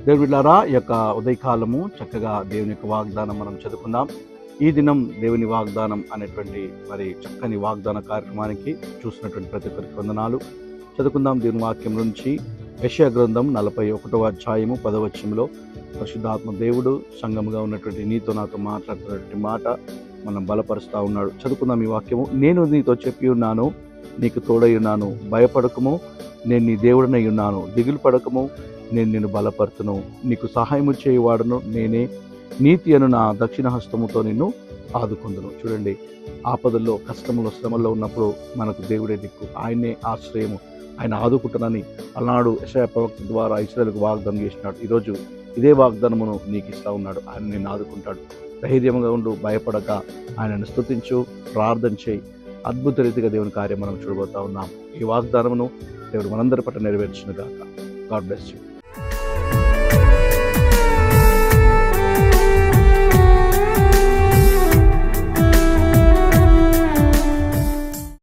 దేవుని బిడ్డలారా, ఈ యొక్క ఉదయకాలము చక్కగా దేవుని యొక్క వాగ్దానం మనం చదువుకుందాం. ఈ దినం దేవుని వాగ్దానం అనేటువంటి మరి చక్కని వాగ్దాన కార్యక్రమానికి చూసినటువంటి ప్రతి ఒక్కరికి వందనాలు. చదువుకుందాం దేవుని వాక్యం నుంచి. యెషయా గ్రంథం 41వ అధ్యాయము 10వ వచనంలో పరిశుద్ధాత్మ దేవుడు సంఘముగా ఉన్నటువంటి నీతో నాతో మాట్లాడుతున్నటువంటి మాట మనం బలపరుస్తూ ఉన్నాడు. చదువుకుందాం ఈ వాక్యము. నేను నీతో చెప్పి ఉన్నాను, నీకు తోడై ఉన్నాను, భయపడకము, నేను నీ దేవుడినై ఉన్నాను, దిగులు పడకము, నేను నిన్ను బలపరుతును, నీకు సహాయము చేయువాడును నేనే, నీతి అను నా దక్షిణ హస్తముతో నిన్ను ఆదుకొందును. చూడండి, ఆపదల్లో, కష్టములో, శ్రమల్లో ఉన్నప్పుడు మనకు దేవుడే దిక్కు, ఆయనే ఆశ్రయము, ఆయన ఆదుకుంటానని అలనాడు యెషయా ప్రవక్త ద్వారా ఇశ్రాయేలుకు వాగ్దానం చేసినాడు. ఈరోజు ఇదే వాగ్దానమును నీకు ఇస్తూ ఉన్నాడు. ఆయన నిన్ను ఆదుకుంటాడు. ధైర్యంగా ఉండు, భయపడక ఆయనను స్తుతించు, ప్రార్థన చేయి. అద్భుత రీతిగా దేవుని కార్యం మనం చూడబోతా ఉన్నాం. ఈ వాగ్దానమును దేవుడు మనందరి పట్ల నెరవేర్చును గాక. God bless you.